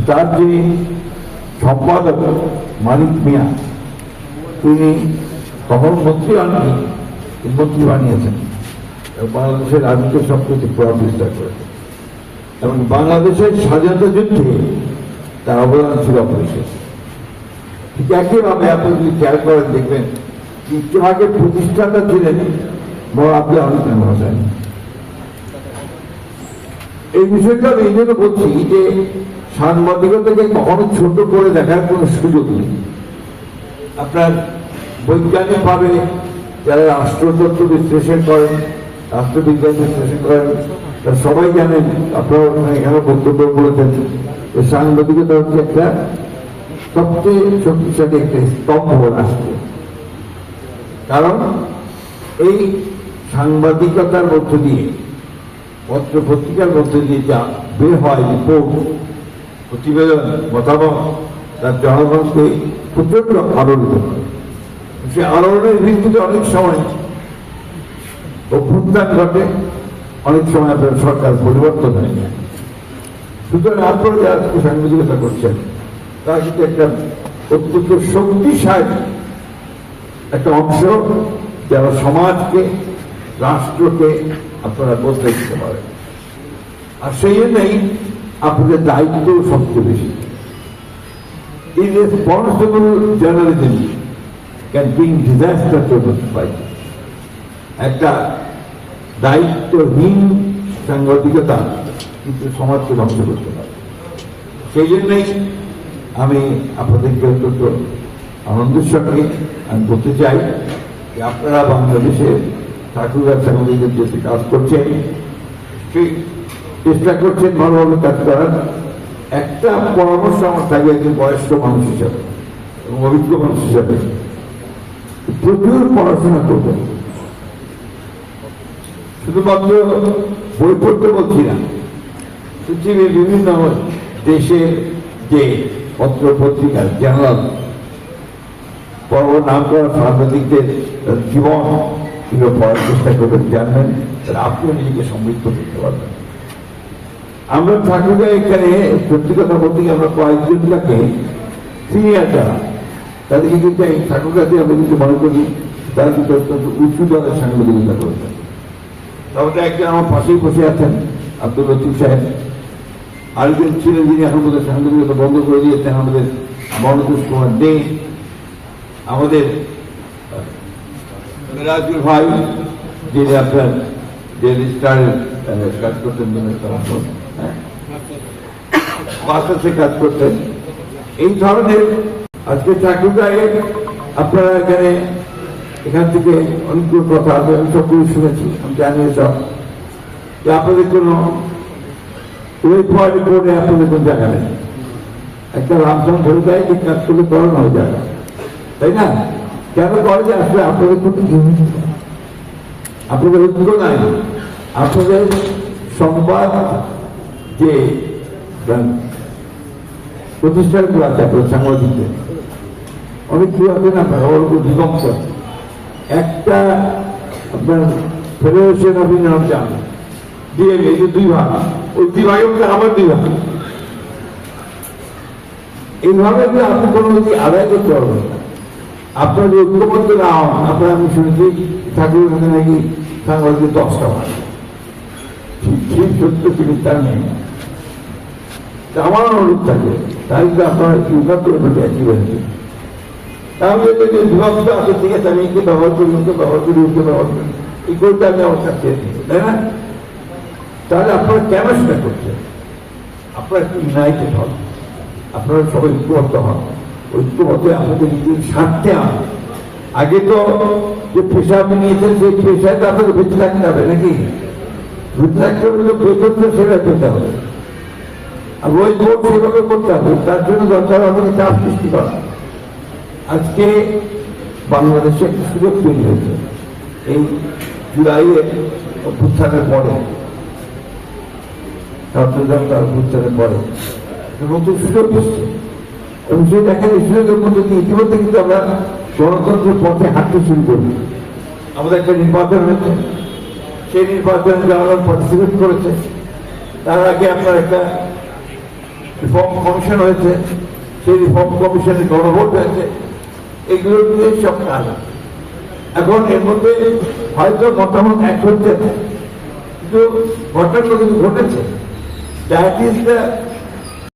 তার যিনি সম্পাদক মালিক মিয়া, তিনি তখন মন্ত্রী হননি, মন্ত্রী বানিয়েছেন, বাংলাদেশের রাজনীতি সবকিছু প্রভাব বিস্তার করেছেন এবং বাংলাদেশের স্বাধীনতা যুদ্ধে তার অবদান ছিল অপরিসীম। ঠিক একইভাবে আপনি যদি খেয়াল করেন দেখবেন ইতিহাসের প্রতিষ্ঠাতা ছিলেন বড় আব্দুল হামিদ হোসেন। এই বিষয়টা আমি এই জন্য বলছি যে সাংবাদিকতাকে কখনো ছোট করে দেখার কোনো সুযোগ নেই। আপনার বৈজ্ঞানিকভাবে যারা রাষ্ট্রতত্ত্ব বিশ্লেষণ করেন, রাষ্ট্রবিজ্ঞান বিশ্লেষণ করেন, তারা সবাই জানেন, আপনারা এখানে বক্তব্য বলেছেন যে সাংবাদিকতা হচ্ছে একটা সবচেয়ে শক্তিশালী একটা স্তম্ভ রাষ্ট্র। কারণ এই সাংবাদিকতার মধ্য দিয়ে, পত্র পত্রিকার মধ্য দিয়ে যা বের হয় রিপোর্ট, প্রতিবেদন, মতামত, তার জনগণকে প্রচন্ড আলোড়িত করে। সে আলোড়নের ভিত্তিতে অনেক সময় অভ্যুত্থান ঘটে, অনেক সময় আপনার সরকার পরিবর্তন হয়ে যায়। সুতরাং আপনারা যারা সাংবাদিকতা করছেন তারা কিন্তু একটা অত্যন্ত শক্তিশালী একটা অংশ, যারা সমাজকে, রাষ্ট্রকে আপনারা বদলে দিতে পারেন। আর সেই জন্যই আপনাদের দায়িত্ব সবচেয়ে বেশি। এই responsible journalism can bring disaster two society. একটা দায়িত্বহীন সাংবাদিকতা কিন্তু সমাজকে ধ্বংস করতে পারে। সেই জন্যই আমি আপনাদেরকে অত্যন্ত আনন্দের সঙ্গে আমি বলতে চাই যে আপনারা বাংলাদেশে ঠাকুরগাঁ সাংবাদিকদের দেশে কাজ করছেন, সেই চেষ্টা করছেন ভালোভাবে কাজ করার। একটা পরামর্শ আমার থাকে একজন বয়স্ক মানুষ হিসাবে এবং অভিজ্ঞ মানুষ হিসাবে, প্রচুর পড়াশোনা করবেন। শুধুমাত্র বই পড়তে বলছি না, পৃথিবীর বিভিন্ন দেশের যে পত্র পত্রিকা, জার্নাল, বড় নাম করা সাংবাদিকদের জীবন এগুলো পড়ার চেষ্টা করবেন, জানবেন, তাহলে আপনিও নিজেকে সমৃদ্ধ করতে পারবেন। আমরা ঠাকুরগাঁ এখানে সত্যি কথা বলতে গিয়ে আমরা কয়েকজনটাকে সিনিয়র যারা, তাদেরকে কিন্তু এই ঠাকুরগাঁতে আমরা কিন্তু মনে করি তারা কিন্তু অত্যন্ত উঁচু দলের সাংবাদিকতা করেছেন। তাহলে একজন আমার পাশেই বসে আছেন আব্দুল লতিফ সাহেব, আরেকজন ছিলেন যিনি এখন আমাদের সাংবাদিকতা বন্ধ করে দিয়েছেন আমাদের মনোজ কুমার দে, আমাদের রাজুর ভাই যিনি আপনার ডেলি স্টারের কাজ করতেন, বাসাতে কাজ করতেন। এই ধরনের আজকে ঠাকুরগাঁয়ে আপনারা এখান থেকে অনেকগুলো কথা আমি সবগুলো শুনেছি, আমি জানি সব যে আপনাদের কোনো ওয়েবসাইট বোর্ডে আপনাদের কোন জায়গা নেই, একটা লামসাম ধরে দেয় যে কাজ করলে করানো হয়ে যায়, তাই না? কেন করে যে আসলে আপনাদের কোনো আপনাদের ঐক্য নাই, আপনাদের সংবাদ যে প্রতিষ্ঠানগুলো আছে আপনার সাংবাদিকদের অনেক কি আছে না, দিগন্ত একটা আপনার ফেডারেশন অফ ইন্ডিয়ান জান দিয়ে এই যে দুই ভাগ, ওই দুই ভাগের মধ্যে আবার দুই ভাগ, এইভাবে যে আপনি কোনো যদি আদায় করতে পারবেন না, আপনার যে ঐক্যবদ্ধ না হন, আপনার আমি শুনেছি ঠাকুর এখানে নাকি সাংবাদিক 10টা ভাগ, ঠিক সত্য তিনি তার নেই। আমার অনুরোধ থাকে তাই তো আপনারা বিভাগ করে ফেলে একই বলছে, তাহলে যদি বিভাগটা আছে ঠিক আছে আমি একে ব্যবহার করি, ওকে ব্যবহার করি, ওকে ব্যবহার করি, এই করতে আমি আমার কাছে তাই না? তাহলে আপনারা কেন সেটা করছেন? আপনারা একটু ইউনাইটেড হন, আপনারা সবাই ঐক্যবদ্ধ হন, ঐক্যবদ্ধ আপনাদের নিজের স্বার্থে আন। আগে তো যে পেশা আপনি নিয়েছেন সেই পেশায় তো আপনাকে বেঁচে থাকতে হবে নাকি? বেঁচে থাকতে হলে বেতন তো সেটা পেতে হবে, আর ওই ভোট সেভাবে করতে হবে। তার জন্য দরকার আমাকে চাপ সৃষ্টি করা। আজকে বাংলাদেশে একটা সুযোগ তৈরি হয়েছে এই জুলাইয়ের অভ্যুত্থানের পরে, ছাত্রজনতার অভ্যুত্থানের পরে নতুন সুযোগ এসছে এবং সেই দেখেন এই সুযোগের মধ্যে দিয়ে ইতিমধ্যে কিন্তু আমরা গণতন্ত্রের পথে হাঁটতে শুরু করি। আমাদের একটা নির্বাচন হয়েছে, সেই নির্বাচনে জনগণ পার্টিসিপেট করেছে। তার আগে আপনার একটা রিফর্ম কমিশন হয়েছে, সেই রিফর্ম কমিশনে গণভোট হয়েছে, এগুলো দিয়ে সব কাজ। এখন এর মধ্যে হয়তো মতামত এক হচ্ছে না, কিন্তু ঘটনাগুলো কিন্তু ঘটেছে। That is the